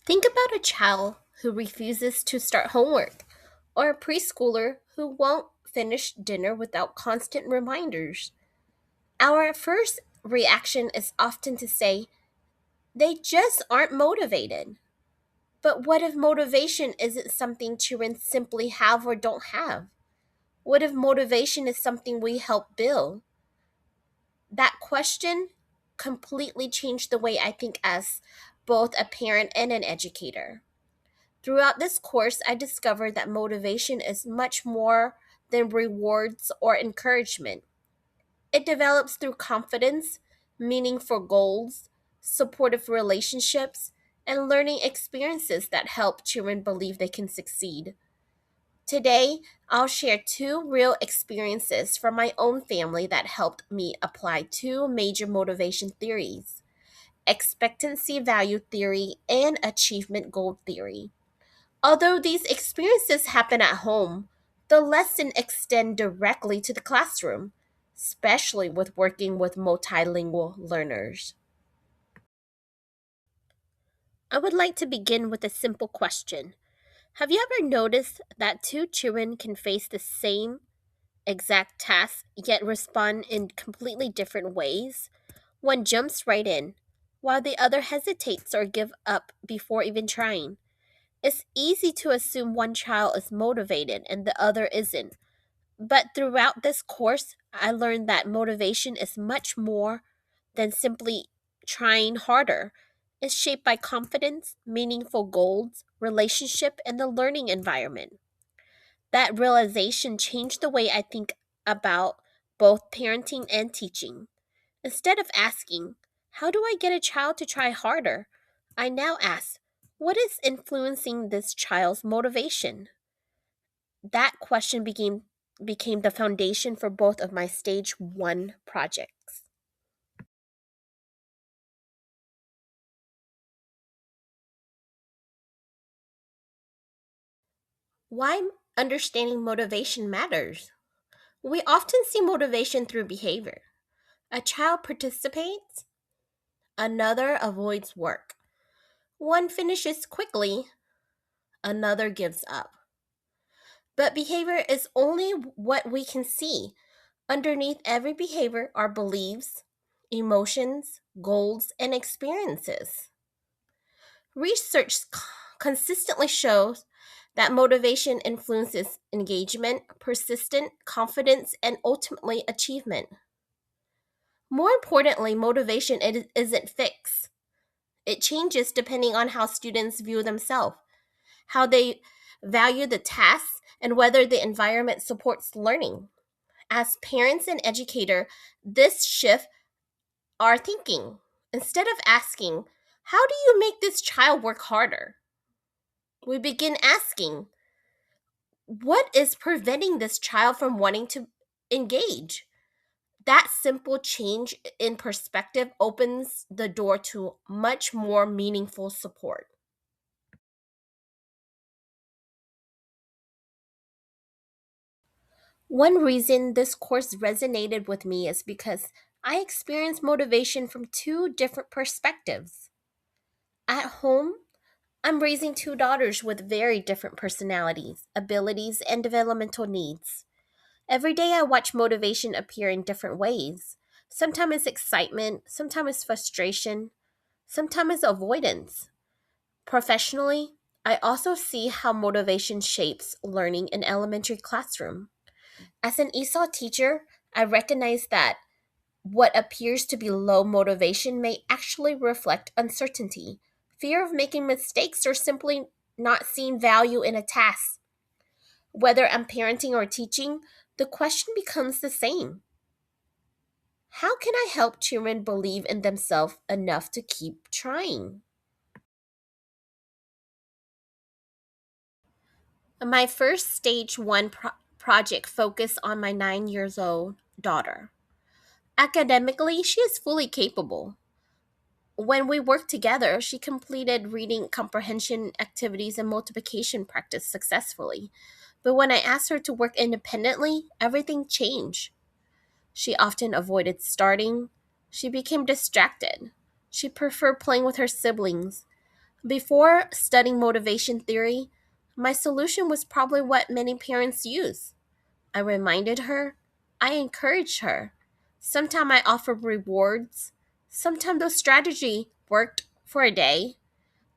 Think about a child who refuses to start homework, or a preschooler who won't finish dinner without constant reminders. Our first reaction is often to say, they just aren't motivated. But what if motivation isn't something children simply have or don't have? What if motivation is something we help build? That question completely changed the way I think as both a parent and an educator. Throughout this course, I discovered that motivation is much more than rewards or encouragement. It develops through confidence, meaningful goals, supportive relationships, and learning experiences that help children believe they can succeed. Today, I'll share two real experiences from my own family that helped me apply two major motivation theories: expectancy value theory and achievement goal theory. Although these experiences happen at home, the lesson extend directly to the classroom, especially with working with multilingual learners. I would like to begin with a simple question. Have you ever noticed that two children can face the same exact task yet respond in completely different ways? One jumps right in, while the other hesitates or give up before even trying. It's easy to assume one child is motivated and the other isn't. But throughout this course, I learned that motivation is much more than simply trying harder. It's shaped by confidence, meaningful goals, relationship, and the learning environment. That realization changed the way I think about both parenting and teaching. Instead of asking, how do I get a child to try harder? I now ask, what is influencing this child's motivation? That question became the foundation for both of my stage 1 projects. Why understanding motivation matters? We often see motivation through behavior. A child participates, another avoids work. One finishes quickly, another gives up. But behavior is only what we can see. Underneath every behavior are beliefs, emotions, goals, and experiences. Research consistently shows that motivation influences engagement, persistent confidence, and ultimately achievement. More importantly, motivation isn't fixed. It changes depending on how students view themselves, how they value the tasks, and whether the environment supports learning. As parents and educator, this shift our thinking. Instead of asking, how do you make this child work harder? We begin asking, what is preventing this child from wanting to engage? That simple change in perspective opens the door to much more meaningful support. One reason this course resonated with me is because I experienced motivation from two different perspectives. At home, I'm raising two daughters with very different personalities, abilities, and developmental needs. Every day I watch motivation appear in different ways. Sometimes it's excitement, sometimes it's frustration, sometimes it's avoidance. Professionally, I also see how motivation shapes learning in elementary classroom. As an ESOL teacher, I recognize that what appears to be low motivation may actually reflect uncertainty, fear of making mistakes, or simply not seeing value in a task. Whether I'm parenting or teaching, the question becomes the same. How can I help children believe in themselves enough to keep trying? My first stage 1 project focused on my 9 years old daughter. Academically, she is fully capable. When we worked together, she completed reading comprehension activities and multiplication practice successfully. But when I asked her to work independently, everything changed. She often avoided starting. She became distracted. She preferred playing with her siblings. Before studying motivation theory, my solution was probably what many parents use. I reminded her, I encouraged her. Sometimes I offered rewards. Sometimes those strategy worked for a day,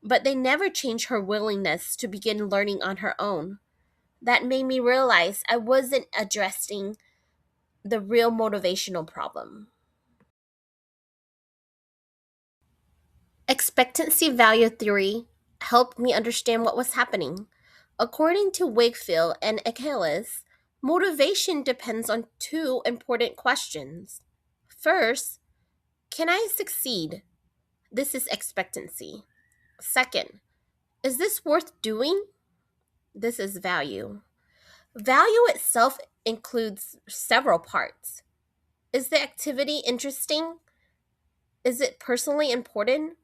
but they never changed her willingness to begin learning on her own. That made me realize I wasn't addressing the real motivational problem. Expectancy value theory helped me understand what was happening. According to Wakefield and Achilles, motivation depends on two important questions. First, can I succeed? This is expectancy. Second, is this worth doing? This is value. Value itself includes several parts. Is the activity interesting? Is it personally important?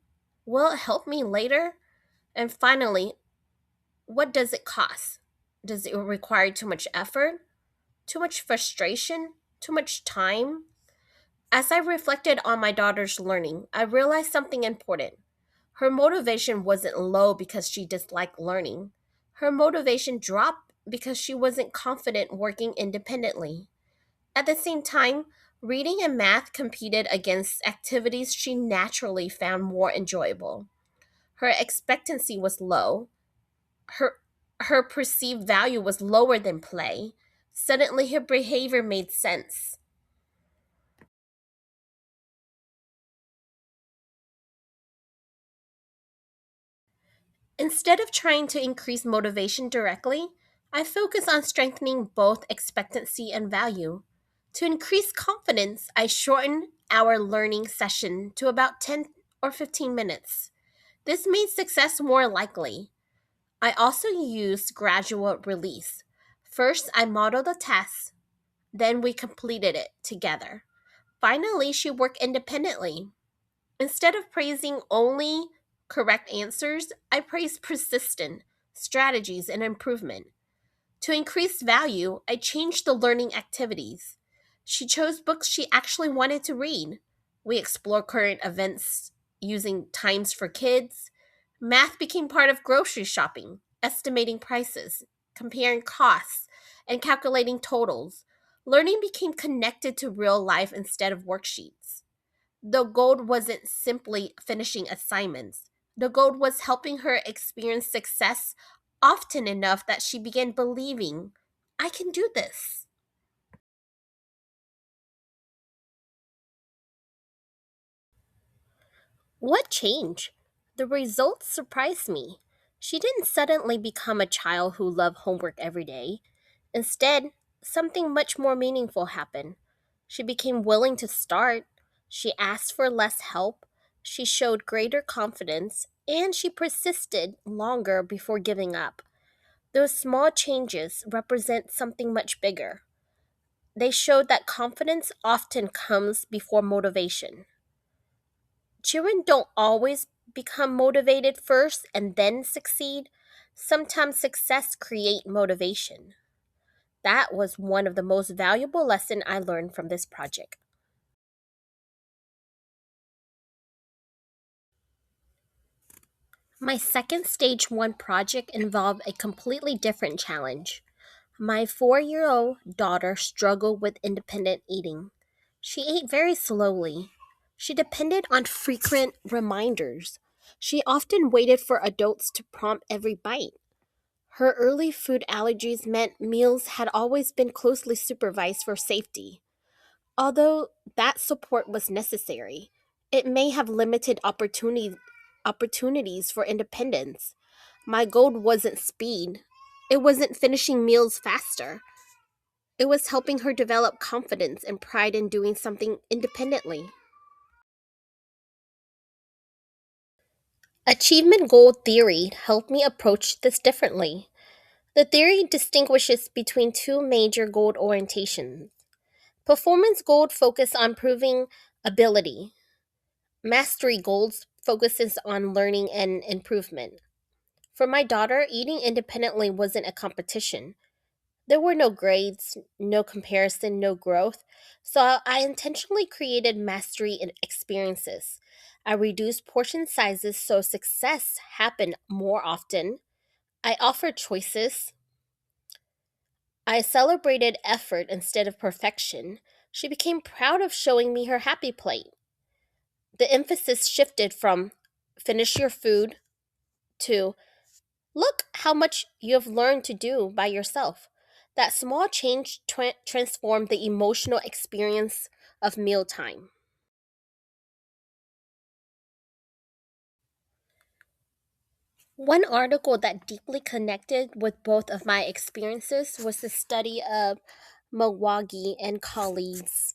Will it help me later? And finally, what does it cost? Does it require too much effort? Too much frustration? Too much time? As I reflected on my daughter's learning, I realized something important. Her motivation wasn't low because she disliked learning. Her motivation dropped because she wasn't confident working independently. At the same time, reading and math competed against activities she naturally found more enjoyable. Her expectancy was low. Her her perceived value was lower than play. Suddenly her behavior made sense. Instead of trying to increase motivation directly, I focus on strengthening both expectancy and value. To increase confidence, I shorten our learning session to about 10 or 15 minutes. This made success more likely. I also used gradual release. First, I modeled a test, then we completed it together. Finally, she worked independently. Instead of praising only correct answers, I praised persistent strategies and improvement. To increase value, I changed the learning activities. She chose books she actually wanted to read. We explored current events using times for kids. Math became part of grocery shopping, estimating prices, comparing costs, and calculating totals. Learning became connected to real life instead of worksheets. The goal wasn't simply finishing assignments. The goal was helping her experience success often enough that she began believing, I can do this. What changed? The results surprised me. She didn't suddenly become a child who loved homework every day. Instead, something much more meaningful happened. She became willing to start. She asked for less help. She showed greater confidence. And she persisted longer before giving up. Those small changes represent something much bigger. They showed that confidence often comes before motivation. Children don't always become motivated first and then succeed. Sometimes success creates motivation. That was one of the most valuable lessons I learned from this project. My second stage 1 project involved a completely different challenge. My 4-year old daughter struggled with independent eating. She ate very slowly. She depended on frequent reminders. She often waited for adults to prompt every bite. Her early food allergies meant meals had always been closely supervised for safety. Although that support was necessary, it may have limited opportunities for independence. My goal wasn't speed. It wasn't finishing meals faster. It was helping her develop confidence and pride in doing something independently. Achievement goal theory helped me approach this differently. The theory distinguishes between two major goal orientations. Performance goals focus on proving ability. Mastery goals focuses on learning and improvement. For my daughter, eating independently wasn't a competition. There were no grades, no comparison, no growth. So I intentionally created mastery and experiences. I reduced portion sizes so success happened more often. I offered choices. I celebrated effort instead of perfection. She became proud of showing me her happy plate. The emphasis shifted from finish your food to look how much you have learned to do by yourself. That small change transformed the emotional experience of mealtime. One article that deeply connected with both of my experiences was the study of Mawagi and colleagues.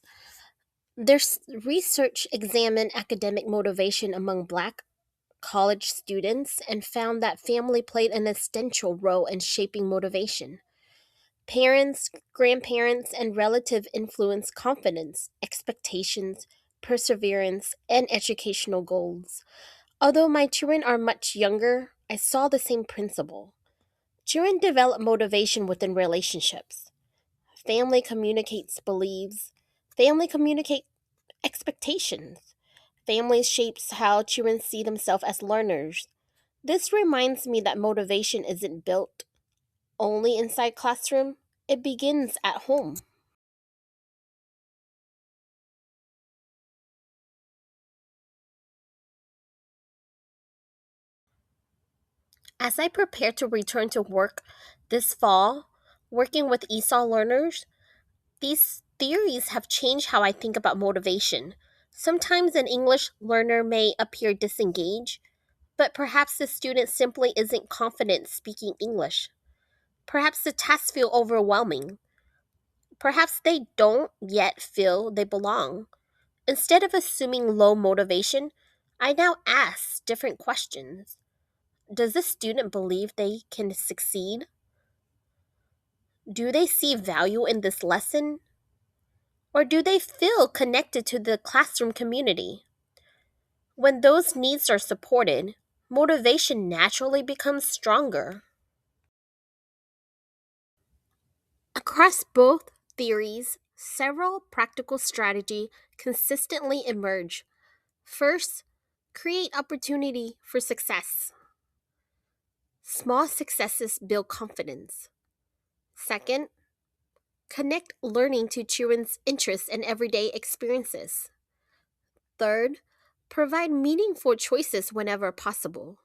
Research examined academic motivation among Black college students and found that family played an essential role in shaping motivation. Parents, grandparents, and relative influence confidence, expectations, perseverance, and educational goals. Although my children are much younger, I saw the same principle. Children develop motivation within relationships. Family communicates beliefs. Family communicate expectations. Family shapes how children see themselves as learners. This reminds me that motivation isn't built only inside classroom, it begins at home. As I prepare to return to work this fall, working with ESOL learners, these theories have changed how I think about motivation. Sometimes an English learner may appear disengaged, but perhaps the student simply isn't confident speaking English. Perhaps the tasks feel overwhelming. Perhaps they don't yet feel they belong. Instead of assuming low motivation, I now ask different questions. Does the student believe they can succeed? Do they see value in this lesson? Or do they feel connected to the classroom community? When those needs are supported, motivation naturally becomes stronger. Across both theories, several practical strategies consistently emerge. First, create opportunity for success. Small successes build confidence. Second, connect learning to children's interests and everyday experiences. Third, provide meaningful choices whenever possible.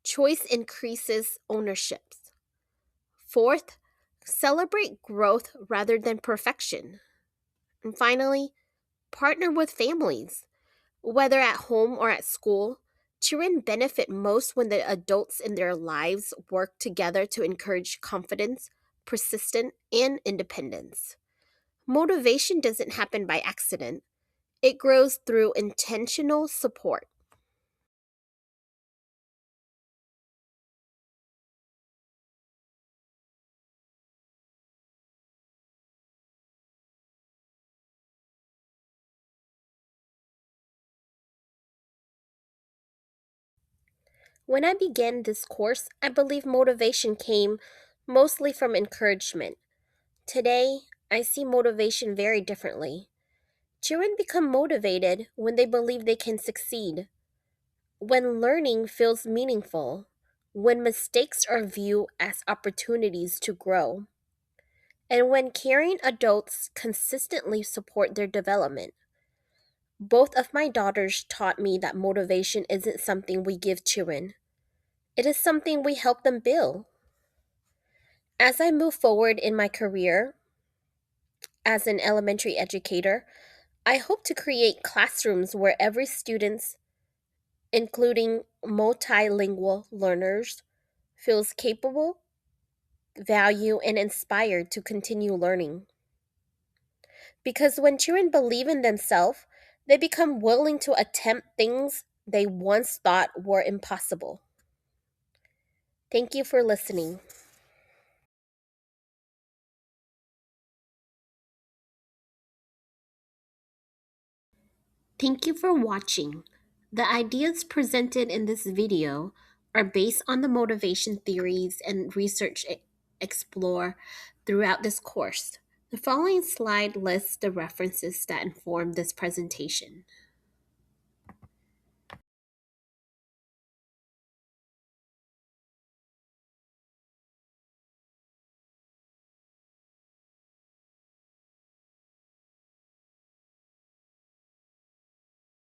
Choice increases ownership. Fourth, celebrate growth rather than perfection. And finally, partner with families. Whether at home or at school, children benefit most when the adults in their lives work together to encourage confidence, persistence, and independence. Motivation doesn't happen by accident, it grows through intentional support. When I began this course, I believe motivation came mostly from encouragement. Today, I see motivation very differently. Children become motivated when they believe they can succeed, when learning feels meaningful, when mistakes are viewed as opportunities to grow, and when caring adults consistently support their development. Both of my daughters taught me that motivation isn't something we give children, it is something we help them build. As I move forward in my career as an elementary educator, I hope to create classrooms where every student, including multilingual learners, feels capable, valued, and inspired to continue learning. Because when children believe in themselves, they become willing to attempt things they once thought were impossible. Thank you for listening. Thank you for watching. The ideas presented in this video are based on the motivation theories and research explore throughout this course. The following slide lists the references that inform this presentation.